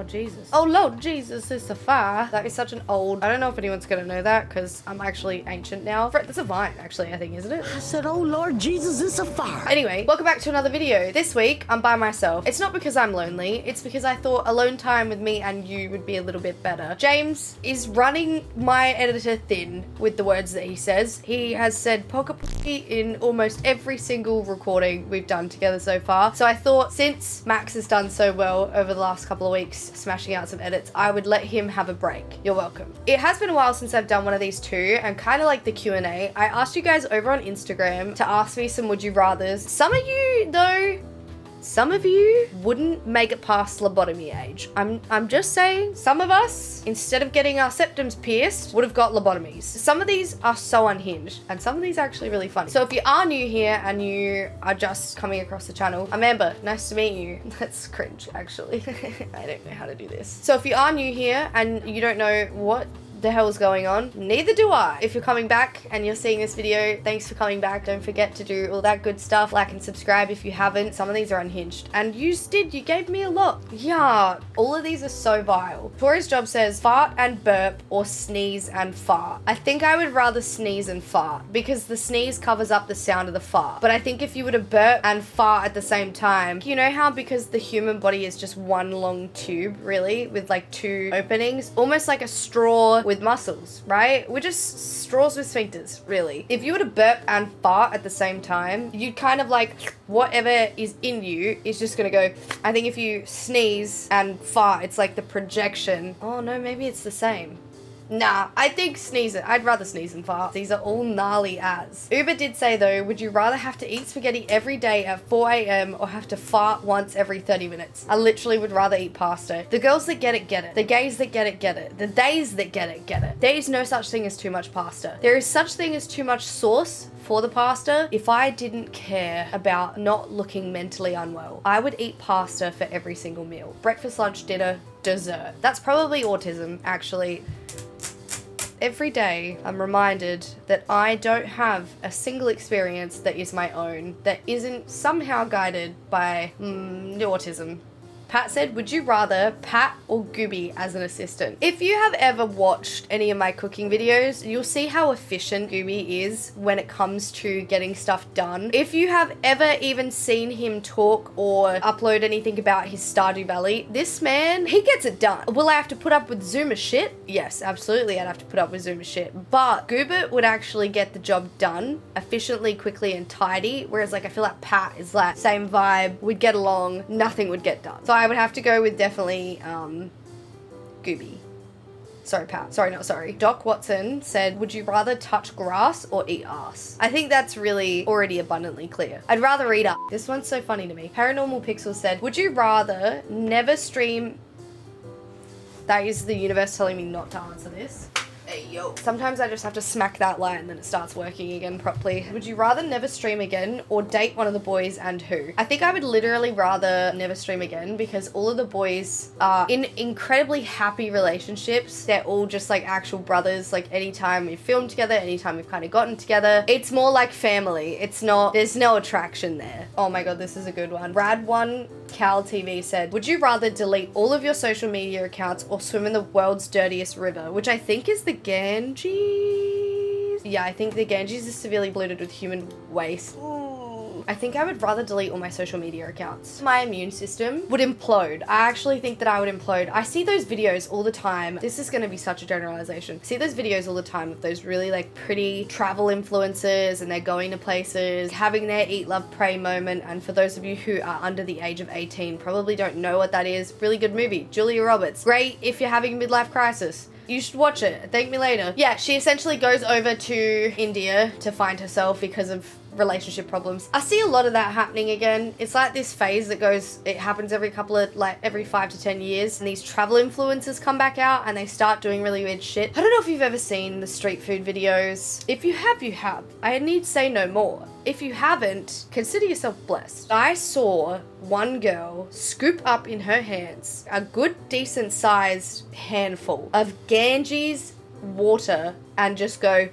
Jesus. Oh Lord Jesus is a fire. That is such an old, I don't know if anyone's gonna know that because I'm actually ancient now. That's a vine actually, I think, isn't it? I said, oh Lord Jesus is a fire. Anyway, welcome back to another video. This week, I'm by myself. It's not because I'm lonely, it's because I thought alone time with me and you would be a little bit better. James is running my editor thin with the words that he says. He has said poker pussy in almost every single recording we've done together so far. So I thought since Max has done so well over the last couple of weeks smashing out some edits, I would let him have a break. You're welcome. It has been a while since I've done one of these too, and kind of like the Q&A, I asked you guys over on Instagram to ask me some would you rathers. Some of you though, some of you wouldn't make it past lobotomy age. I'm just saying, some of us, instead of getting our septums pierced, would have got lobotomies. Some of these are so unhinged, and some of these are actually really funny. So if you are new here and you are just coming across the channel, I'm Amber, nice to meet you. That's cringe, actually. I don't know how to do this. So if you are new here and you don't know what the hell's going on, neither do I. If you're coming back and you're seeing this video, thanks for coming back. Don't forget to do all that good stuff, like and subscribe if you haven't. Some of these are unhinged, and you gave me a lot. Yeah, all of these are so vile. Tori's job says fart and burp or sneeze and fart. I think I would rather sneeze and fart because the sneeze covers up the sound of the fart, but I think if you were to burp and fart at the same time, you know how because the human body is just one long tube really with like two openings, almost like a straw with muscles, right? We're just straws with sphincters, really. If you were to burp and fart at the same time, you'd kind of like whatever is in you is just gonna go. I think if you sneeze and fart, it's like the projection. Oh no, maybe it's the same. Nah, I think sneeze it. I'd rather sneeze and fart. These are all gnarly as. Uber did say though, would you rather have to eat spaghetti every day at 4 a.m. or have to fart once every 30 minutes? I literally would rather eat pasta. The girls that get it, get it. The gays that get it, get it. The days that get it, get it. There is no such thing as too much pasta. There is such thing as too much sauce for the pasta. If I didn't care about not looking mentally unwell, I would eat pasta for every single meal. Breakfast, lunch, dinner, dessert. That's probably autism, actually. Every day, I'm reminded that I don't have a single experience that is my own, that isn't somehow guided by autism. Pat said, would you rather Pat or Gooby as an assistant? If you have ever watched any of my cooking videos, you'll see how efficient Gooby is when it comes to getting stuff done. If you have ever even seen him talk or upload anything about his Stardew Valley, this man, he gets it done. Will I have to put up with Zoomer shit? Yes, absolutely I'd have to put up with Zoomer shit. But Goobert would actually get the job done efficiently, quickly, and tidy. Whereas like I feel like Pat is like same vibe, we'd get along, nothing would get done. So I would have to go with definitely Gooby. Sorry, Pat. Sorry, not sorry. Doc Watson said, would you rather touch grass or eat ass? I think that's really already abundantly clear. I'd rather eat ass. This one's so funny to me. Paranormal Pixel said, would you rather never stream... That is the universe telling me not to answer this. Hey, yo. Sometimes I just have to smack that light and then it starts working again properly. Would you rather never stream again or date one of the boys, and who? I think I would literally rather never stream again because all of the boys are in incredibly happy relationships. They're all just like actual brothers. Like anytime we've filmed together, anytime we've kind of gotten together, it's more like family. It's not, there's no attraction there. Oh my God, this is a good one. Rad1 Cal TV said, would you rather delete all of your social media accounts or swim in the world's dirtiest river? Which I think is the Ganges. Yeah, I think the Ganges is severely polluted with human waste. I think I would rather delete all my social media accounts. My immune system would implode. I actually think that I would implode. I see those videos all the time. This is going to be such a generalization. I see those videos all the time of those really like pretty travel influencers and they're going to places, having their eat, love, pray moment. And for those of you who are under the age of 18, probably don't know what that is. Really good movie. Julia Roberts. Great if you're having a midlife crisis. You should watch it. Thank me later. Yeah, she essentially goes over to India to find herself because of relationship problems. I see a lot of that happening again. It's like this phase that goes, it happens every 5 to 10 years, and these travel influencers come back out and they start doing really weird shit. I don't know if you've ever seen the street food videos. If you have, you have. I need say no more. If you haven't, consider yourself blessed. I saw one girl scoop up in her hands a good decent sized handful of Ganges water and just go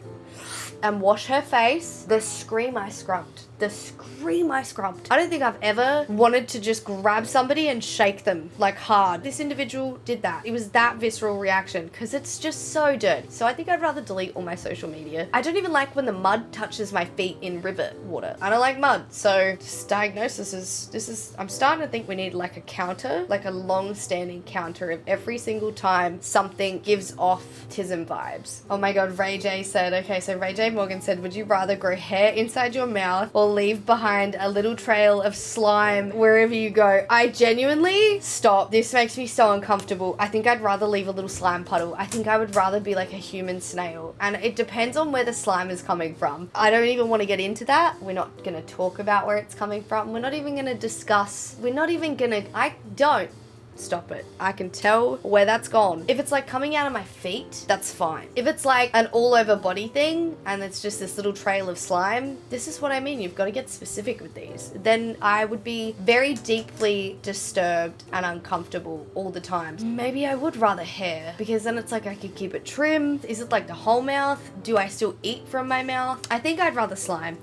and wash her face. The scream I scrubbed. the scream I scrubbed. I don't think I've ever wanted to just grab somebody and shake them like hard. This individual did that. It was that visceral reaction because it's just so dirty. So I think I'd rather delete all my social media. I don't even like when the mud touches my feet in river water. I don't like mud. So this diagnosis is, I'm starting to think we need like a counter, like a long-standing counter of every single time something gives off autism vibes. Oh my God, Ray J said, okay, so Ray J Morgan said, would you rather grow hair inside your mouth or leave behind a little trail of slime wherever you go? I genuinely, stop. This makes me so uncomfortable. I think I'd rather leave a little slime puddle. I think I would rather be like a human snail. And it depends on where the slime is coming from. I don't even want to get into that. We're not going to talk about where it's coming from. We're not even going to discuss. We're not even going to, I don't. Stop it. I can tell where that's gone. If it's like coming out of my feet, that's fine. If it's like an all over body thing and it's just this little trail of slime, this is what I mean. You've got to get specific with these. Then I would be very deeply disturbed and uncomfortable all the time. Maybe I would rather hair because then it's like I could keep it trimmed. Is it like the whole mouth? Do I still eat from my mouth? I think I'd rather slime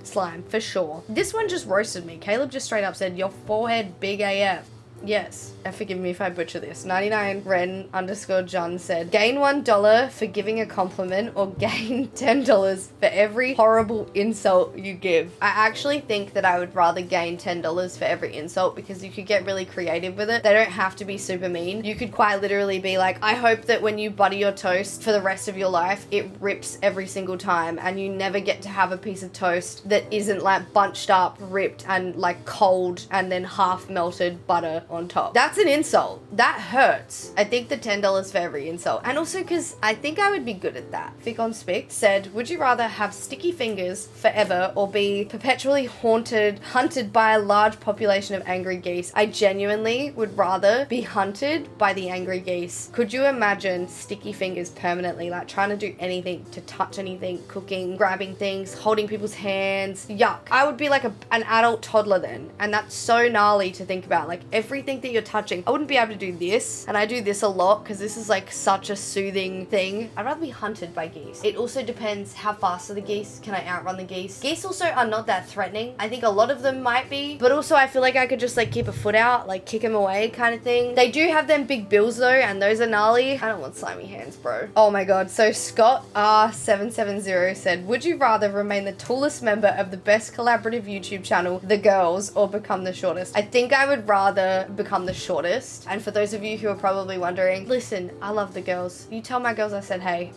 for sure. This one just roasted me. Caleb just straight up said, your forehead big AF. Yes, and forgive me if I butcher this. 99 Ren _ John said, gain $1 for giving a compliment or gain $10 for every horrible insult you give. I actually think that I would rather gain $10 for every insult because you could get really creative with it. They don't have to be super mean. You could quite literally be like, I hope that when you butter your toast for the rest of your life, it rips every single time and you never get to have a piece of toast that isn't like bunched up, ripped and like cold and then half melted butter on top. That's an insult. That hurts. I think the $10 for every insult. And also because I think I would be good at that. Fick on Spick said, would you rather have sticky fingers forever or be perpetually hunted by a large population of angry geese? I genuinely would rather be hunted by the angry geese. Could you imagine sticky fingers permanently, like trying to do anything, to touch anything, cooking, grabbing things, holding people's hands? Yuck. I would be like an adult toddler then. And that's so gnarly to think about. Like everything that you're touching. I wouldn't be able to do this, and I do this a lot because this is like such a soothing thing. I'd rather be hunted by geese. It also depends how fast are the geese. Can I outrun the geese? Geese also are not that threatening. I think a lot of them might be, but also I feel like I could just like keep a foot out, like kick them away kind of thing. They do have them big bills though, and those are gnarly. I don't want slimy hands, bro. Oh my God. So Scott R770 said, would you rather remain the tallest member of the best collaborative YouTube channel, The Girls, or become the shortest? I think I would rather become the shortest. And for those of you who are probably wondering, listen, I love The Girls. You tell my girls I said, hey,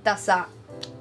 that's that.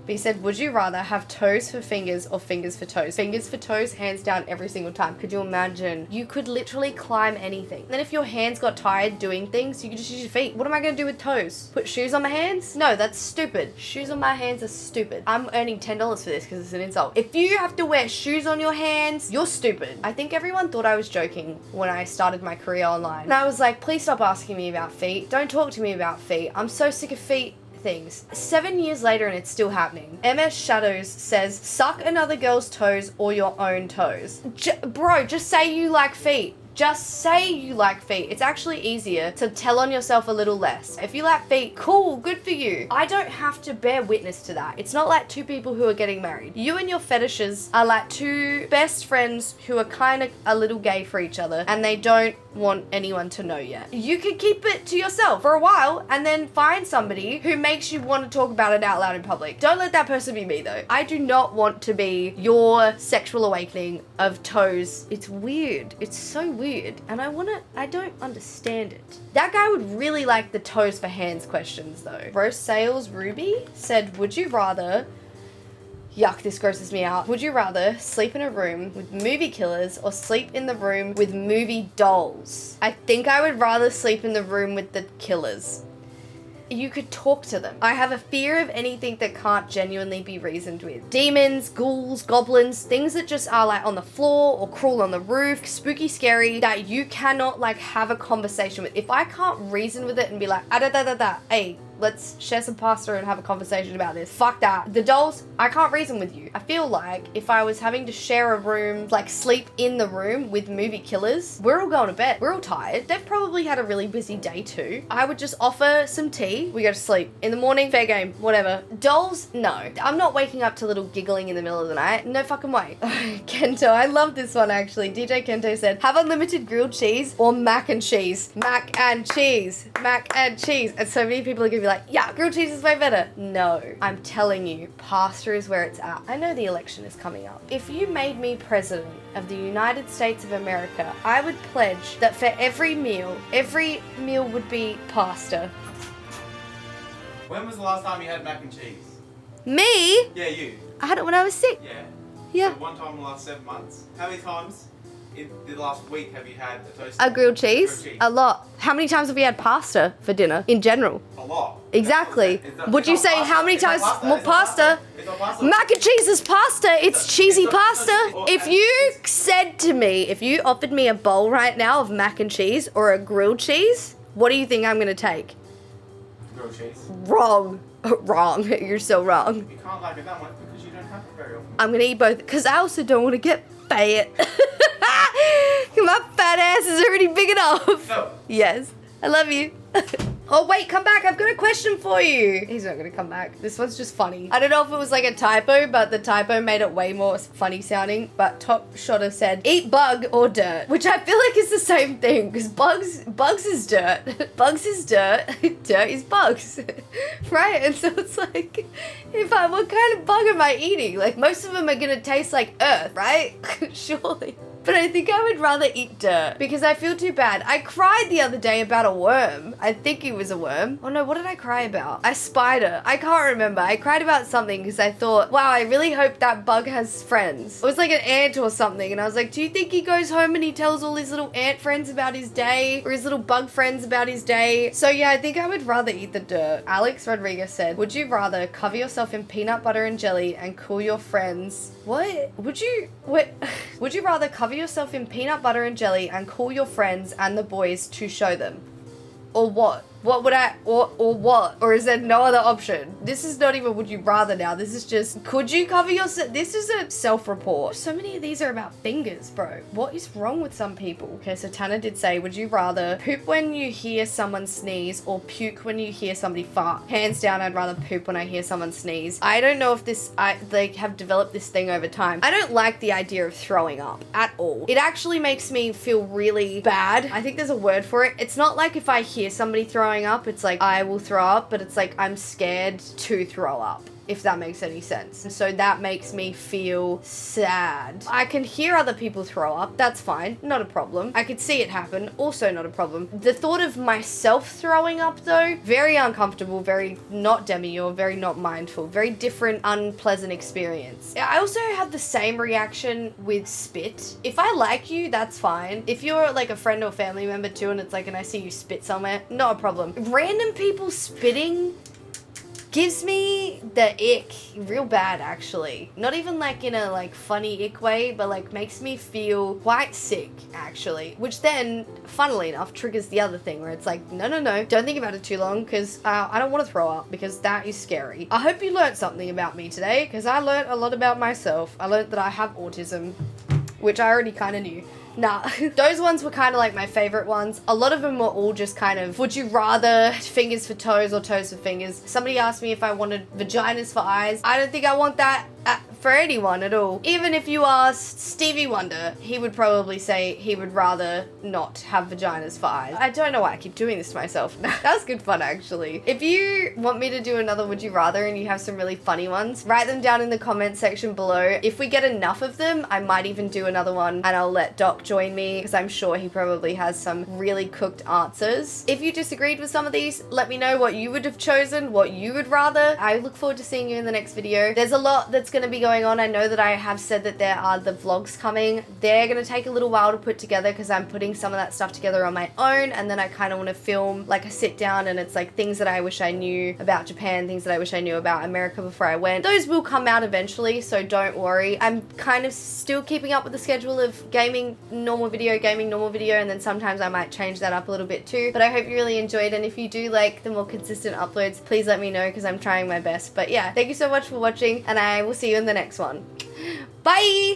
But he said, would you rather have toes for fingers or fingers for toes? Fingers for toes, hands down, every single time. Could you imagine? You could literally climb anything. Then if your hands got tired doing things, you could just use your feet. What am I going to do with toes? Put shoes on my hands? No, that's stupid. Shoes on my hands are stupid. I'm earning $10 for this because it's an insult. If you have to wear shoes on your hands, you're stupid. I think everyone thought I was joking when I started my career online. And I was like, please stop asking me about feet. Don't talk to me about feet. I'm so sick of feet things. 7 years later and it's still happening. MS Shadows says, suck another girl's toes or your own toes. Bro, just say you like feet. Just say you like feet. It's actually easier to tell on yourself a little less. If you like feet, cool, good for you. I don't have to bear witness to that. It's not like two people who are getting married. You and your fetishes are like two best friends who are kind of a little gay for each other and they don't want anyone to know yet. You could keep it to yourself for a while and then find somebody who makes you want to talk about it out loud in public. Don't let that person be me though. I do not want to be your sexual awakening of toes. It's weird. It's so weird. And I don't understand it. That guy would really like the toes for hands questions though. Rose Sales Ruby said, would you rather, yuck, this grosses me out. Would you rather sleep in a room with movie killers or sleep in the room with movie dolls? I think I would rather sleep in the room with the killers. You could talk to them. I have a fear of anything that can't genuinely be reasoned with. Demons, ghouls, goblins, things that just are like on the floor or crawl on the roof, spooky, scary, that you cannot like have a conversation with. If I can't reason with it and be like, hey, let's share some pasta and have a conversation about this. Fuck that. The dolls, I can't reason with you. I feel like if I was having to share a room, like sleep in the room with movie killers, we're all going to bed. We're all tired. They've probably had a really busy day too. I would just offer some tea. We go to sleep. In the morning, fair game, whatever. Dolls, no. I'm not waking up to little giggling in the middle of the night. No fucking way. Kento, I love this one actually. DJ Kento said, have unlimited grilled cheese or mac and cheese. Mac and cheese. Mac and cheese. And so many people are gonna be like, yeah, grilled cheese is way better. No, I'm telling you, pasta is where it's at. I know the election is coming up. If you made me president of the United States of America, I would pledge that for every meal would be pasta. When was the last time you had mac and cheese? Me? Yeah, you. I had it when I was sick. Yeah. Yeah. So one time in the last 7 months. How many times in the last week have you had a toast? A grilled cheese? A lot. How many times have we had pasta for dinner in general? A lot. Exactly. Would you say how many times more pasta? It's not pasta. Mac and cheese is pasta. It's cheesy pasta. If you said to me, if you offered me a bowl right now of mac and cheese or a grilled cheese, what do you think I'm gonna take? Grilled cheese. Wrong. Wrong. You're so wrong. You can't like it that much because you don't have it very often. I'm gonna eat both because I also don't want to get fat. My fat ass is already big enough. No. Yes. I love you. Oh wait, come back. I've got a question for you. He's not gonna come back. This one's just funny. I don't know if it was like a typo, but the typo made it way more funny sounding. But Top Shotter said, eat bug or dirt, which I feel like is the same thing because bugs is dirt. Bugs is dirt. Dirt is bugs. Right? And so it's like, what kind of bug am I eating? Like most of them are gonna taste like earth, right? Surely. But I think I would rather eat dirt because I feel too bad. I cried the other day about a worm. I think it was a worm. Oh no, what did I cry about? A spider. I can't remember. I cried about something because I thought, wow, I really hope that bug has friends. It was like an ant or something. And I was like, do you think he goes home and he tells all his little ant friends about his day or his little bug friends about his day? So yeah, I think I would rather eat the dirt. Alex Rodriguez said, would you rather cover yourself in peanut butter and jelly and cool your friends? What? Would you rather cover yourself in peanut butter and jelly and call your friends and the boys to show them? Or what? What would I, or what? Or is there no other option? This is not even would you rather now. This is just, could you cover yourself? This is a self-report. So many of these are about fingers, bro. What is wrong with some people? Okay, so Tana did say, would you rather poop when you hear someone sneeze or puke when you hear somebody fart? Hands down, I'd rather poop when I hear someone sneeze. I don't know if I have developed this thing over time. I don't like the idea of throwing up at all. It actually makes me feel really bad. I think there's a word for it. It's not like if I hear somebody throwing up, it's like I will throw up, but it's like I'm scared to throw up, if that makes any sense. And so that makes me feel sad. I can hear other people throw up, that's fine, not a problem. I could see it happen, also not a problem. The thought of myself throwing up though, very uncomfortable, very not demure, very not mindful, very different, unpleasant experience. I also have the same reaction with spit. If I like you, that's fine. If you're like a friend or family member too and it's like, and I see you spit somewhere, not a problem. Random people spitting gives me the ick real bad actually. Not even like in a like funny ick way, but like makes me feel quite sick actually. Which then, funnily enough, triggers the other thing where it's like, no, don't think about it too long because I don't want to throw up because that is scary. I hope you learned something about me today because I learned a lot about myself. I learned that I have autism, which I already kind of knew. Nah, those ones were kind of like my favorite ones. A lot of them were all just kind of, would you rather fingers for toes or toes for fingers? Somebody asked me if I wanted vaginas for eyes. I don't think I want that for anyone at all. Even if you asked Stevie Wonder, he would probably say he would rather not have vaginas for eyes. I don't know why I keep doing this to myself. That was good fun actually. If you want me to do another would you rather and you have some really funny ones, write them down in the comment section below. If we get enough of them, I might even do another one and I'll let Doc join me because I'm sure he probably has some really cooked answers. If you disagreed with some of these, let me know what you would have chosen, what you would rather. I look forward to seeing you in the next video. There's a lot that's going to be going going on. I know that I have said that there are the vlogs coming. They're going to take a little while to put together because I'm putting some of that stuff together on my own, and then I kind of want to film like a sit down, and it's like things that I wish I knew about Japan, things that I wish I knew about America before I went. Those will come out eventually, so don't worry. I'm kind of still keeping up with the schedule of gaming, normal video, and then sometimes I might change that up a little bit too. But I hope you really enjoyed, and if you do like the more consistent uploads, please let me know because I'm trying my best. But yeah, thank you so much for watching, and I will see you in the next one. Bye!